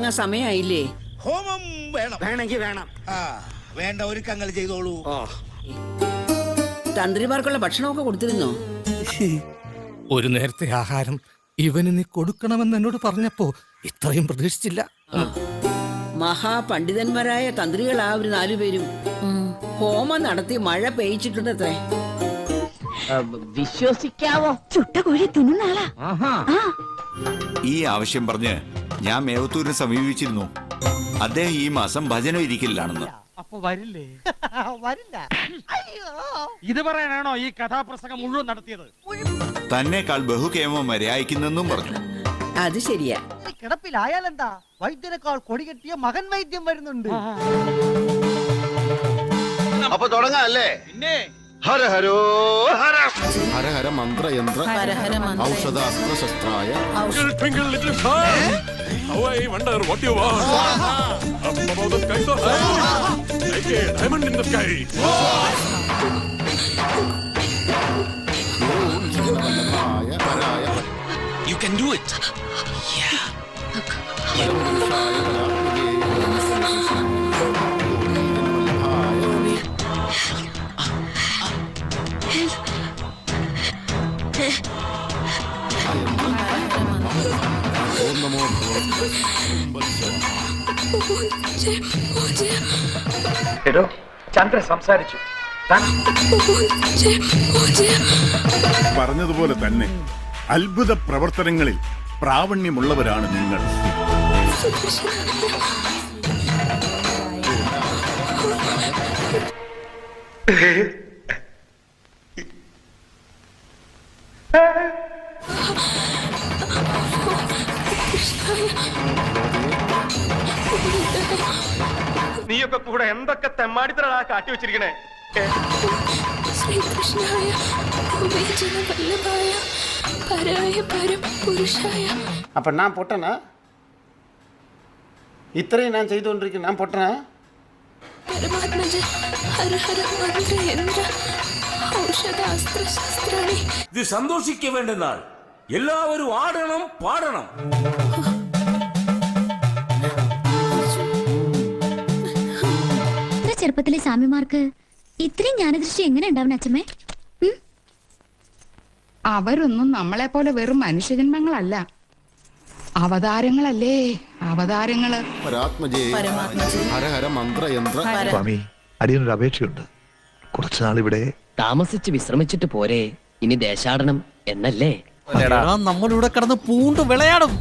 തുടങ്ങാൻ സമയമായില്ലേ? ഹോമം വേണം. വേണമെങ്കിൽ വേണം. വേണ്ട ഒരുക്കങ്ങൾ ചെയ്തോളൂ. തന്ത്രിമാർക്കുള്ള ഭക്ഷണമൊക്കെ കൊടുത്തിരുന്നോ? ഒരു നേരത്തെ ആഹാരം ഇവന് നീ കൊടുക്കണമെന്ന് എന്നോട് പറഞ്ഞപ്പോ ഇത്രയും പ്രതീക്ഷിച്ചില്ല. മഹാപണ്ഡിതന്മാരായ തന്ത്രികളാ ഒരു 4 പേരും. ഹോമം നടത്തി മഴ പെയ്ച്ചിട്ടുണ്ടത്രേ. വിശ്വസിക്കാവോ? ചുട്ട കോഴി തിന്നുന്ന ആളാ. ഈ ആവശ്യം പറഞ്ഞ് ഞാൻ മേവത്തൂരിനെ സമീപിച്ചിരുന്നു. അദ്ദേഹം ഈ മാസം ഭജന ഇരിക്കലാണെന്ന്. അപ്പൊ വരില്ലേ? വരില്ല. ഇത് പറയാനാണോ ഈ കഥാപ്രസംഗം മുഴുവൻ നടത്തിയത്? തന്നെക്കാൾ ബഹുകേമന്മാരെ അയക്കുന്നെന്നും പറഞ്ഞു. അത് ശരിയാ. കിടപ്പിലായാലെന്താ, വൈദ്യനേക്കാൾ കൊടികെട്ടിയ മകൻ വൈദ്യം വരുന്നുണ്ട്. അപ്പൊ തുടങ്ങാല്ലേ? പിന്നെ Hara ഹരോ Hara Hara Hara മന്ത്രയന്ത്ര ഔഷധാസ്ത്ര ശസ്ത്രായ. You can do it. എടോ, ചന്ദ്ര സംസാരിച്ചു. പറഞ്ഞതുപോലെ തന്നെ അത്ഭുത പ്രവർത്തനങ്ങളിൽ പ്രാവണ്യമുള്ളവരാണ് നിങ്ങൾ. നീയൊക്കെ കൂടെ എന്തൊക്കെ തെമ്മാടിത്തരാ കാട്ടി വെച്ചിരിക്കണേ. അപ്പൊ ഞാൻ പൊട്ടനാ? ഇത്രയും ഞാൻ ചെയ്തുകൊണ്ടിരിക്കുന്നു, ഞാൻ പൊട്ടനാ? ഇത് സന്തോഷിക്ക വേണ്ട നാൾ. എല്ലാവരും ആടണം, പാടണം. ചെറുപ്പത്തിലെ സ്വാമിമാർക്ക് ഇത്രയും ജ്ഞാനദൃഷ്ടി എങ്ങനെ ഉണ്ടാവും അച്ഛമ്മേ? അവരൊന്നും നമ്മളെ പോലെ വെറും മനുഷ്യജന്മങ്ങളല്ല, അവതാരങ്ങളല്ലേ, അവതാരങ്ങള്. ഹര ഹര മന്ത്രയന്ത്ര. സ്വാമി, അടിയനൊരു അപേക്ഷയുണ്ട്. കുറച്ചുനാൾ ഇവിടെ താമസിച്ച് വിശ്രമിച്ചിട്ട് പോരെ, ഇനി ദേശാടനം എന്നല്ലേ? നമ്മളിവിടെ കിടന്ന് പൂണ്ട് വിളയാടും.